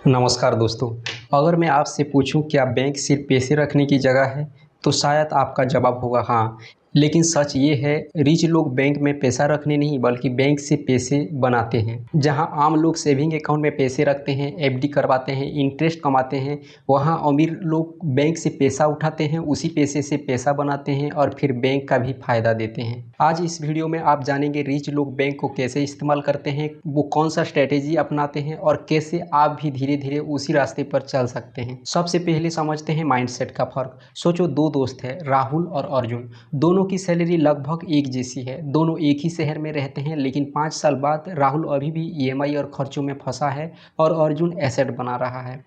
नमस्कार दोस्तों। अगर मैं आपसे पूछूं क्या बैंक सिर्फ पैसे रखने की जगह है तो शायद आपका जवाब होगा हाँ। लेकिन सच ये है, रिच लोग बैंक में पैसा रखने नहीं बल्कि बैंक से पैसे बनाते हैं। जहां आम लोग सेविंग अकाउंट में पैसे रखते हैं, एफडी करवाते हैं, इंटरेस्ट कमाते हैं, वहां अमीर लोग बैंक से पैसा उठाते हैं, उसी पैसे से पैसा बनाते हैं और फिर बैंक का भी फायदा देते हैं। आज इस वीडियो में आप जानेंगे रिच लोग बैंक को कैसे इस्तेमाल करते हैं, वो कौन सा स्ट्रेटेजी अपनाते हैं और कैसे आप भी धीरे धीरे उसी रास्ते पर चल सकते हैं। सबसे पहले समझते हैं माइंडसेट का फर्क। सोचो दो दोस्त हैं, राहुल और अर्जुन। दोनों की सैलरी लगभग एक जैसी है, दोनों एक ही शहर में रहते हैं, लेकिन 5 साल बाद राहुल अभी भी ईएमआई और खर्चों में फंसा है और अर्जुन एसेट बना रहा है।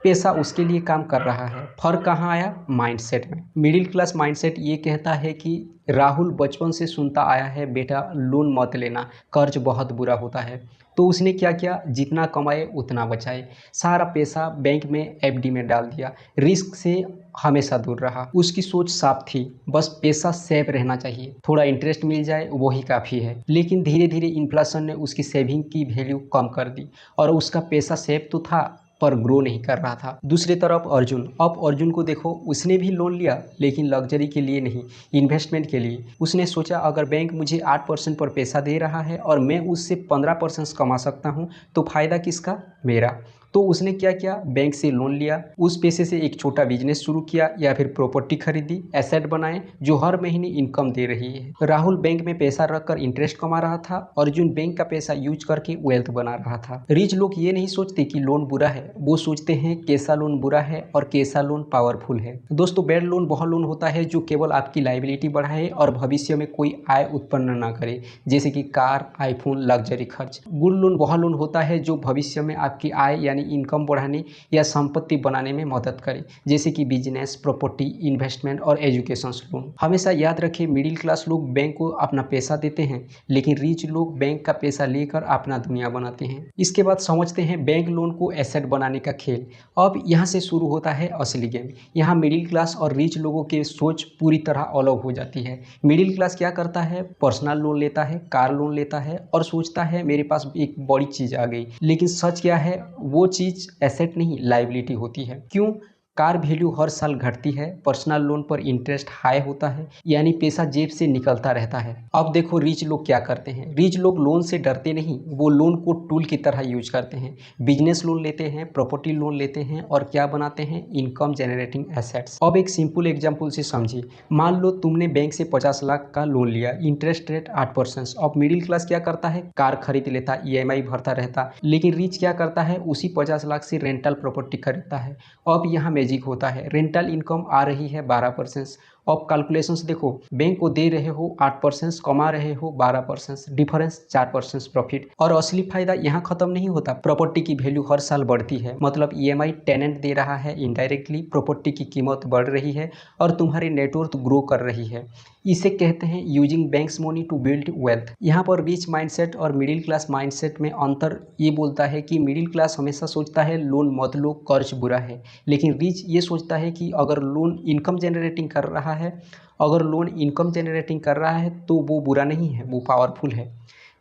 पैसा उसके लिए काम कर रहा है। फर्क कहाँ आया? माइंडसेट में। मिडिल क्लास माइंडसेट ये कहता है कि राहुल बचपन से सुनता आया है, बेटा लोन मत लेना, कर्ज बहुत बुरा होता है। तो उसने क्या किया? जितना कमाए उतना बचाए, सारा पैसा बैंक में एफडी में डाल दिया, रिस्क से हमेशा दूर रहा। उसकी सोच साफ थी, बस पैसा सेफ रहना चाहिए, थोड़ा इंटरेस्ट मिल जाए वही काफ़ी है। लेकिन धीरे धीरे इन्फ्लेशन ने उसकी सेविंग की वैल्यू कम कर दी और उसका पैसा सेफ तो था पर ग्रो नहीं कर रहा था। दूसरी तरफ अर्जुन। अब अर्जुन को देखो, उसने भी लोन लिया लेकिन लग्जरी के लिए नहीं, इन्वेस्टमेंट के लिए। उसने सोचा अगर बैंक मुझे 8% पर पैसा दे रहा है और मैं उससे 15% कमा सकता हूँ तो फायदा किसका? मेरा। तो उसने क्या किया? बैंक से लोन लिया, उस पैसे से एक छोटा बिजनेस शुरू किया या फिर प्रॉपर्टी खरीदी, एसेट बनाए जो हर महीने इनकम दे रही है। राहुल बैंक में पैसा रखकर इंटरेस्ट कमा रहा था, अर्जुन बैंक का पैसा यूज करके वेल्थ बना रहा था। रिच लोग ये नहीं सोचते कि लोन बुरा है, वो सोचते हैं कैसा लोन बुरा है और कैसा लोन पावरफुल है। दोस्तों, बैड लोन वह लोन होता है जो केवल आपकी लायबिलिटी बढ़ाए और भविष्य में कोई आय उत्पन्न ना करे, जैसे कि कार, आईफोन, लग्जरी खर्च। गुड लोन वह लोन होता है जो भविष्य में आपकी आय यानी इनकम बढ़ाने या संपत्ति बनाने में मदद करे, जैसे कि बिजनेस, प्रॉपर्टी, इन्वेस्टमेंट और एजुकेशन लोन। हमेशा याद रखें, मिडिल क्लास लोग बैंक को अपना पैसा देते हैं लेकिन रिच लोग बैंक का पैसा लेकर अपना दुनिया बनाते हैं। इसके बाद समझते हैं बैंक लोन को एसेट बनाने का खेल। अब यहाँ से शुरू होता है असली गेम। यहाँ मिडिल क्लास और रिच लोगों की सोच पूरी तरह अलग हो जाती है। मिडिल क्लास क्या करता है? पर्सनल लोन लेता है, कार लोन लेता है और सोचता है मेरे पास एक बड़ी चीज आ गई। लेकिन सच क्या है? वो चीज एसेट नहीं, लायबिलिटी होती है। क्यों? कार वैल्यू हर साल घटती है, पर्सनल लोन पर इंटरेस्ट हाई होता है, यानी पैसा जेब से निकलता रहता है। अब देखो रिच लोग क्या करते हैं। रिच लोग लोन से डरते नहीं, वो लोन को टूल की तरह यूज करते हैं। बिजनेस लोन लेते हैं, प्रॉपर्टी लोन लेते हैं और क्या बनाते हैं? Income generating assets. अब एक सिंपल एग्जाम्पल से समझिए। मान लो तुमने बैंक से 50 लाख का लोन लिया, इंटरेस्ट रेट 8%। अब मिडिल क्लास क्या करता है? कार खरीद लेता, ईएमआई भरता रहता। लेकिन रिच क्या करता है? उसी 50 लाख से रेंटल प्रॉपर्टी खरीदता है। अब यहाँ मैजिक होता है, रेंटल इनकम आ रही है 12%। अब कैलकुलेशंस देखो, बैंक को दे रहे हो 8%, कमा रहे हो 12%, डिफरेंस 4% प्रॉफिट। और असली फायदा यहाँ खत्म नहीं होता, प्रॉपर्टी की वैल्यू हर साल बढ़ती है। मतलब ईएमआई टेनेंट दे रहा है, इनडायरेक्टली प्रॉपर्टी की कीमत बढ़ रही है और तुम्हारी नेटवर्थ ग्रो कर रही है। इसे कहते हैं using banks money to build wealth. यहाँ पर रिच माइंडसेट और मिडिल क्लास माइंडसेट में अंतर ये बोलता है कि मिडिल क्लास हमेशा सोचता है लोन मत लो, कर्ज बुरा है। लेकिन रिच ये सोचता है कि अगर लोन इनकम जनरेटिंग कर रहा है, अगर लोन इनकम जनरेटिंग कर रहा है तो वो बुरा नहीं है, वो पावरफुल है।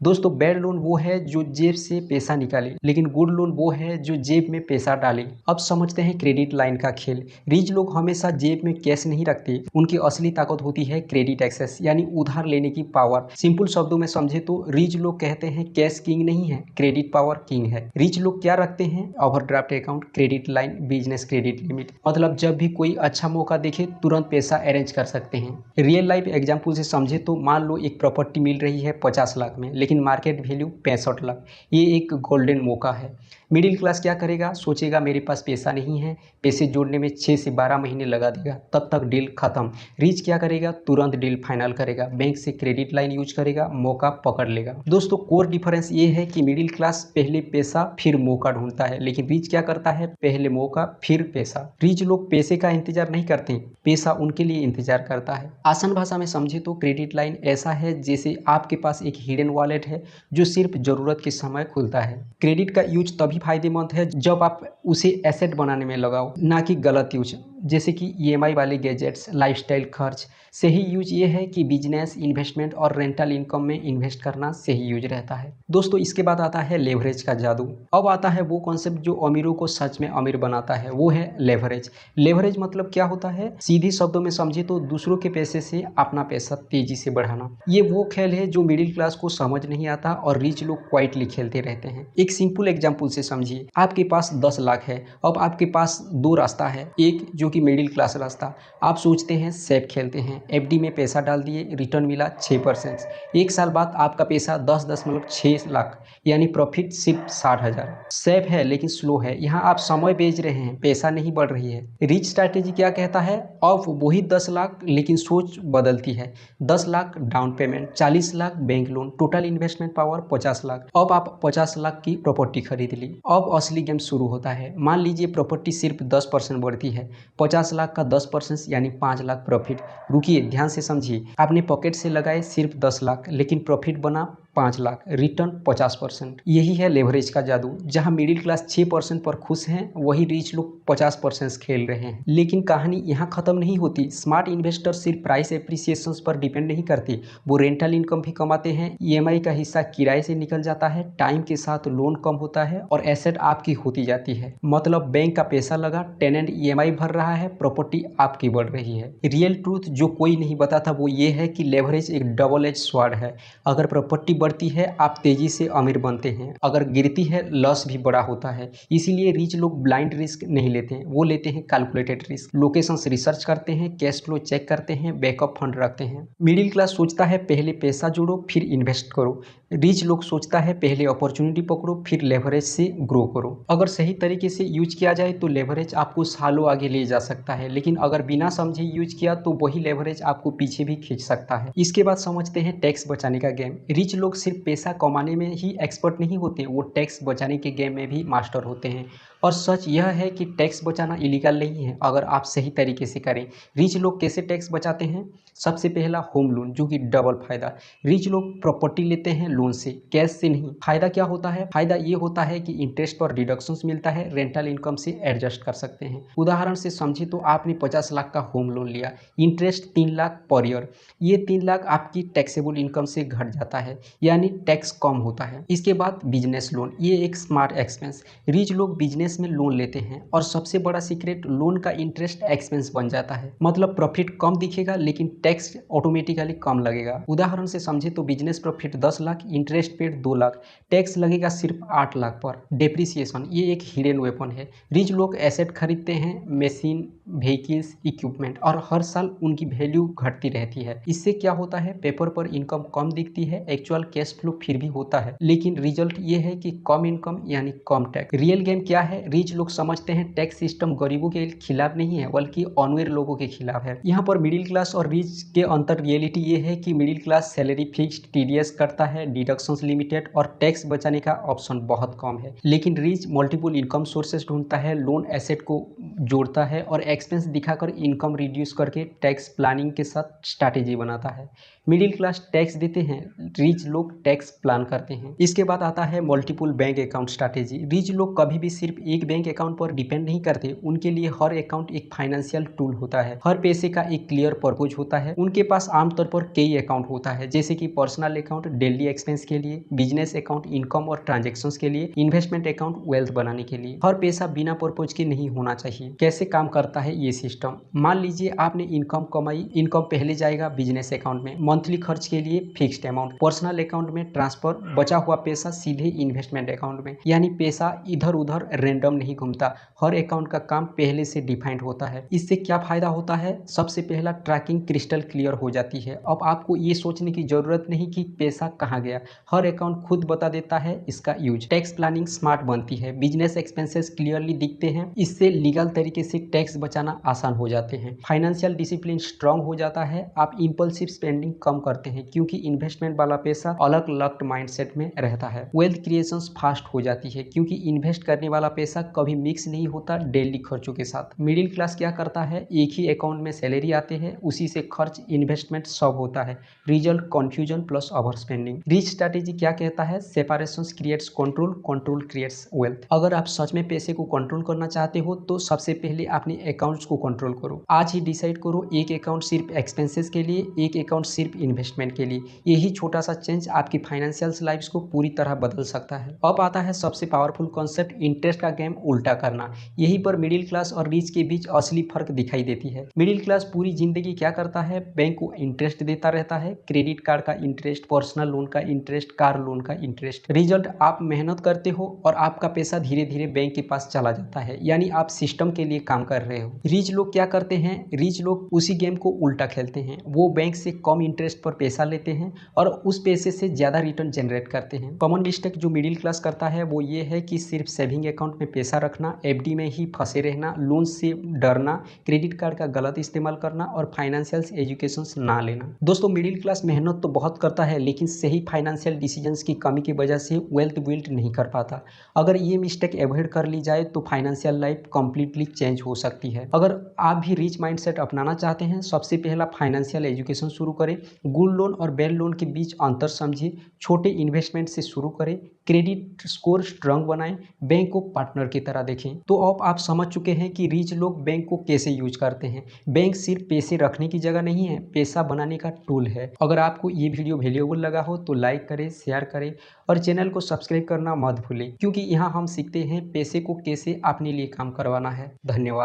दोस्तों, बैड लोन वो है जो जेब से पैसा निकाले, लेकिन गुड लोन वो है जो जेब में पैसा डाले। अब समझते हैं क्रेडिट लाइन का खेल। रिच लोग हमेशा जेब में कैश नहीं रखते, उनकी असली ताकत होती है क्रेडिट एक्सेस, यानी उधार लेने की पावर। सिंपल शब्दों में समझे तो रिच लोग कहते हैं कैश किंग नहीं है, क्रेडिट पावर किंग है। रिच लोग क्या रखते हैं? Overdraft account, credit line, business credit limit. मतलब जब भी कोई अच्छा मौका देखे तुरंत पैसा अरेंज कर सकते हैं। रियल लाइफ एग्जाम्पल से समझे तो मान लो एक प्रॉपर्टी मिल रही है 50 लाख में, लेकिन मार्केट वैल्यू 65 लाख। ये एक गोल्डन मौका है। मिडिल क्लास क्या करेगा? सोचेगा मेरे पास पैसा नहीं है, पैसे जोड़ने में 6 से 12 महीने लगा देगा, तब तक डील खत्म। रिच क्या करेगा? तुरंत डील फाइनल करेगा, बैंक से क्रेडिट लाइन यूज करेगा, मौका पकड़ लेगा। दोस्तों, कोर डिफरेंस ये है कि मिडिल क्लास पहले पैसा फिर मौका ढूंढता है, लेकिन रिच क्या करता है? पहले मौका फिर पैसा। रिच लोग पैसे का इंतजार नहीं करते, पैसा उनके लिए इंतजार करता है। आसान भाषा में समझे तो क्रेडिट लाइन ऐसा है जैसे आपके पास एक हिडन वॉलेट वॉलेट है जो सिर्फ ज़रूरत के समय खुलता है। क्रेडिट का यूज तभी फायदेमंद है जब आप उसे एसेट बनाने में लगाओ, ना कि गलत यूज, जैसे कि ईएमआई वाले गैजेट्स, लाइफस्टाइल खर्च। सही यूज ये है कि बिजनेस, इन्वेस्टमेंट और रेंटल इनकम में इन्वेस्ट करना सही यूज रहता है। दोस्तों, इसके बाद आता है लेवरेज का जादू। अब आता है वो कॉन्सेप्ट जो अमीरों को सच में अमीर बनाता है, वो है लेवरेज। लेवरेज मतलब क्या होता है? सीधे शब्दों में समझे तो दूसरों के पैसे से अपना पैसा तेजी से बढ़ाना। ये वो खेल है जो मिडिल क्लास को समझ नहीं आता और रिच लोग क्वाइटली खेलते रहते हैं। एक सिंपल एग्जांपल से समझिए। आपके पास 10 लाख है। अब आपके पास दो रास्ता है। एक जो कि मिडिल क्लास रास्ता, आप सोचते हैं सेफ खेलते हैं, एफडी में पैसा डाल दिए, रिटर्न मिला 6%। एक साल बाद आपका पैसा 10.6 लाख, यानी प्रॉफिट सिर्फ 60,000। सेफ है लेकिन स्लो है। यहाँ आप समय बेच रहे हैं, पैसा नहीं बढ़ रही है। रिच स्ट्रैटेजी क्या कहता है? अब वही 10 लाख, लेकिन सोच बदलती है। 10 lakh down payment, 40 lakh bank loan, total investment power 50 lakh. अब आप 50 लाख की प्रॉपर्टी खरीद ली। अब असली गेम शुरू होता है। मान लीजिए प्रॉपर्टी सिर्फ 10% बढ़ती है। 50 लाख का 10% यानी 5 लाख प्रॉफिट। रुकिए, ध्यान से समझिए। आपने पॉकेट से लगाए सिर्फ 10 लाख, लेकिन प्रॉफिट बना 5 लाख, रिटर्न 50%। यही है लेवरेज का जादू। जहां मिडिल क्लास 6% पर खुश हैं, वही रिच लोग 50% खेल रहे हैं। लेकिन कहानी यहाँ खत्म नहीं होती। स्मार्ट इन्वेस्टर सिर्फ प्राइस एप्रिसिएशन पर डिपेंड नहीं करते, वो रेंटल इनकम भी कमाते हैं। ईएमआई का हिस्सा किराए से निकल जाता है, टाइम के साथ लोन कम होता है और एसेट आपकी होती जाती है। मतलब बैंक का पैसा लगा, टेनेंट ईएमआई भर रहा है, प्रॉपर्टी आपकी बढ़ रही है। रियल ट्रूथ जो कोई नहीं बताता वो ये है कि लेवरेज एक डबल एज स्वॉर्ड है। अगर प्रॉपर्टी बढ़ती है, आप तेजी से अमीर बनते हैं। अगर गिरती है, लॉस भी बड़ा होता है। इसीलिए रिच लोग ब्लाइंड रिस्क नहीं लेते हैं, वो लेते हैं कैलकुलेटेड रिस्क। लोकेशंस रिसर्च करते हैं, कैश फ्लो चेक करते हैं, बैकअप फंड रखते हैं। मिडिल क्लास सोचता है पहले पैसा जोड़ो फिर इन्वेस्ट करो। रिच लोग सोचता है पहले अपॉर्चुनिटी पकड़ो फिर लेवरेज से ग्रो करो। अगर सही तरीके से यूज किया जाए तो लेवरेज आपको सालों आगे ले जा सकता है, लेकिन अगर बिना समझे यूज किया तो वही लेवरेज आपको पीछे भी खींच सकता है। इसके बाद समझते हैं टैक्स बचाने का गेम। रिच लोग सिर्फ पैसा कमाने में ही एक्सपर्ट नहीं होते, वो टैक्स बचाने के गेम में भी मास्टर होते हैं। और सच यह है कि टैक्स बचाना इलीगल नहीं है अगर आप सही तरीके से करें। रिच लोग कैसे टैक्स बचाते हैं? सबसे पहला होम लोन, जो कि डबल फायदा। रिच लोग प्रॉपर्टी लेते हैं लोन से, कैश से नहीं। फायदा क्या होता है? फायदा ये होता है कि इंटरेस्ट पर डिडक्शंस मिलता है, रेंटल इनकम से एडजस्ट कर सकते हैं। उदाहरण से समझिए तो आपने 50 लाख का होम लोन लिया, इंटरेस्ट 3 लाख पर ईयर। ये 3 लाख आपकी टैक्सेबल इनकम से घट जाता है, यानी टैक्स कम होता है। इसके बाद बिजनेस लोन, ये एक स्मार्ट एक्सपेंस। रिच लोग बिजनेस में लोन लेते हैं और सबसे बड़ा सीक्रेट, लोन का इंटरेस्ट एक्सपेंस बन जाता है। मतलब प्रॉफिट कम दिखेगा लेकिन टैक्स ऑटोमेटिकली कम लगेगा। उदाहरण से समझे तो business profit 10 lakh, interest paid 2 lakh, tax लगेगा सिर्फ 8 लाख पर। डेप्रिसिएशन, ये एक हिडन वेपन है। रिच लोग एसेट खरीदते हैं, मशीन, व्हीकल्स, इक्विपमेंट, और हर साल उनकी वैल्यू घटती रहती है। इससे क्या होता है? पेपर पर इनकम कम दिखती है, एक्चुअल कैश फ्लो फिर भी होता है, लेकिन रिजल्ट ये है कि कम इनकम यानी कम टैक्स। रियल गेम क्या है? रिच लोग समझते हैं टैक्स सिस्टम गरीबों के खिलाफ नहीं है, बल्कि अनअवेयर लोगों के खिलाफ है। यहाँ पर मिडिल क्लास और रिच के अंतर रियलिटी ये है कि middle class salary fixed, TDS करता है, डिडक्शंस लिमिटेड और टैक्स बचाने का ऑप्शन बहुत कम है। लेकिन रिच मल्टीपल इनकम सोर्सेस ढूंढता है, लोन एसेट को जोड़ता है और एक्सपेंस दिखाकर इनकम रिड्यूस करके टैक्स प्लानिंग के साथ स्ट्रैटेजी बनाता है। मिडिल क्लास टैक्स देते हैं, रिच लोग टैक्स प्लान करते हैं। इसके बाद आता है multiple bank account strategy. Rich लोग कभी भी सिर्फ एक बैंक अकाउंट पर डिपेंड नहीं करते, उनके लिए हर अकाउंट एक फाइनेंशियल टूल होता है। हर पैसे का एक क्लियर पर्पज होता है। उनके पास आमतौर पर कई अकाउंट होता है, जैसे कि पर्सनल अकाउंट डेली एक्सपेंस के लिए, बिजनेस अकाउंट इनकम और ट्रांजेक्शंस के लिए, इन्वेस्टमेंट अकाउंट वेल्थ बनाने के लिए। हर पैसा बिना पर्पज के नहीं होना चाहिए। कैसे काम करता है ये सिस्टम? मान लीजिए आपने इनकम कमाई, इनकम पहले जाएगा बिजनेस अकाउंट में, मंथली खर्च के लिए फिक्स्ड अमाउंट, पर्सनल अकाउंट में ट्रांसफर, बचा हुआ पैसा सीधे इन्वेस्टमेंट अकाउंट में। यानी पैसा इधर उधर रैंडम नहीं घूमता, हर अकाउंट का काम पहले से डिफाइंड होता है। इससे क्या फायदा होता है? सबसे पहला, ट्रैकिंग क्रिस्टल क्लियर हो जाती है। अब आपको ये सोचने की जरूरत नहीं कि पैसा कहाँ गया, हर अकाउंट खुद बता देता है इसका यूज। टैक्स प्लानिंग स्मार्ट बनती है, बिजनेस एक्सपेंसेस क्लियरली दिखते हैं, इससे लीगल तरीके से टैक्स बचाना आसान हो जाते हैं। फाइनेंशियल डिसिप्लिन स्ट्रांग हो जाता है, आप इंपल्सिव स्पेंडिंग कम करते हैं क्योंकि इन्वेस्टमेंट वाला पैसा हमेशा अलग अलग माइंडसेट में रहता है। वेल्थ क्रिएशन फास्ट हो जाती है क्योंकि इन्वेस्ट करने वाला पैसा कभी मिक्स नहीं होता डेली खर्चों के साथ। मिडिल क्लास क्या करता है, एक ही अकाउंट में सैलरी आते हैं, उसी से खर्च इन्वेस्टमेंट सब होता है। Result confusion plus over spending. Rich strategy क्या कहता है, separation creates control, control creates wealth. अगर आप सच में पैसे को कंट्रोल करना चाहते हो तो सबसे पहले अपने अकाउंट्स को कंट्रोल करो। आज ही डिसाइड करो, एक अकाउंट सिर्फ एक्सपेंसेस के लिए, एक अकाउंट सिर्फ इन्वेस्टमेंट के लिए। यही छोटा सा चेंज आपकी फाइनेंशियल लाइफ को पूरी तरह बदल सकता है। अब आता है सबसे पावरफुल कॉन्सेप्ट, इंटरेस्ट का गेम उल्टा करना। यहीं पर मिडिल क्लास और रिच के बीच असली फर्क दिखाई देती है। मिडिल क्लास पूरी जिंदगी क्या करता है, बैंक को इंटरेस्ट देता रहता है, क्रेडिट कार्ड का इंटरेस्ट, पर्सनल लोन का इंटरेस्ट, कार लोन का इंटरेस्ट। रिजल्ट, आप मेहनत करते हो और आपका पैसा धीरे धीरे बैंक के पास चला जाता है, यानी आप सिस्टम के लिए काम कर रहे हो। रिच लोग क्या करते हैं, रिच लोग उसी गेम को उल्टा खेलते हैं। वो बैंक से कम इंटरेस्ट पर पैसा लेते हैं और उस पैसे से ज्यादा रिटर्न जनरेट करते हैं। कॉमन मिस्टेक जो मिडिल क्लास करता है वो ये है कि सिर्फ सेविंग अकाउंट में पैसा रखना, एफडी में ही फंसे रहना, लोन से डरना, क्रेडिट कार्ड का गलत इस्तेमाल करना और फाइनेंशियल एजुकेशन ना लेना। दोस्तों, मिडिल क्लास मेहनत तो बहुत करता है लेकिन सही फाइनेंशियल डिसीजंस की कमी की वजह से वेल्थ बिल्ड नहीं कर पाता। अगर ये मिस्टेक अवॉइड कर ली जाए तो फाइनेंशियल लाइफ कंप्लीटली चेंज हो सकती है। अगर आप भी रिच माइंडसेट अपनाना चाहते हैं, सबसे पहला फाइनेंशियल एजुकेशन शुरू करें। गुड लोन और बैड लोन के बीच अंतर समझिए, छोटे इन्वेस्टमेंट से शुरू करें, क्रेडिट स्कोर स्ट्रांग बनाएं, बैंक को पार्टनर की तरह देखें। तो अब आप समझ चुके हैं कि रिच लोग बैंक को कैसे यूज करते हैं। बैंक सिर्फ पैसे रखने की जगह नहीं है, पैसा बनाने का टूल है। अगर आपको ये वीडियो वैल्यूएबल लगा हो तो लाइक करें, शेयर करें और चैनल को सब्सक्राइब करना मत भूलें, क्योंकि यहाँ हम सीखते हैं पैसे को कैसे अपने लिए काम करवाना है। धन्यवाद।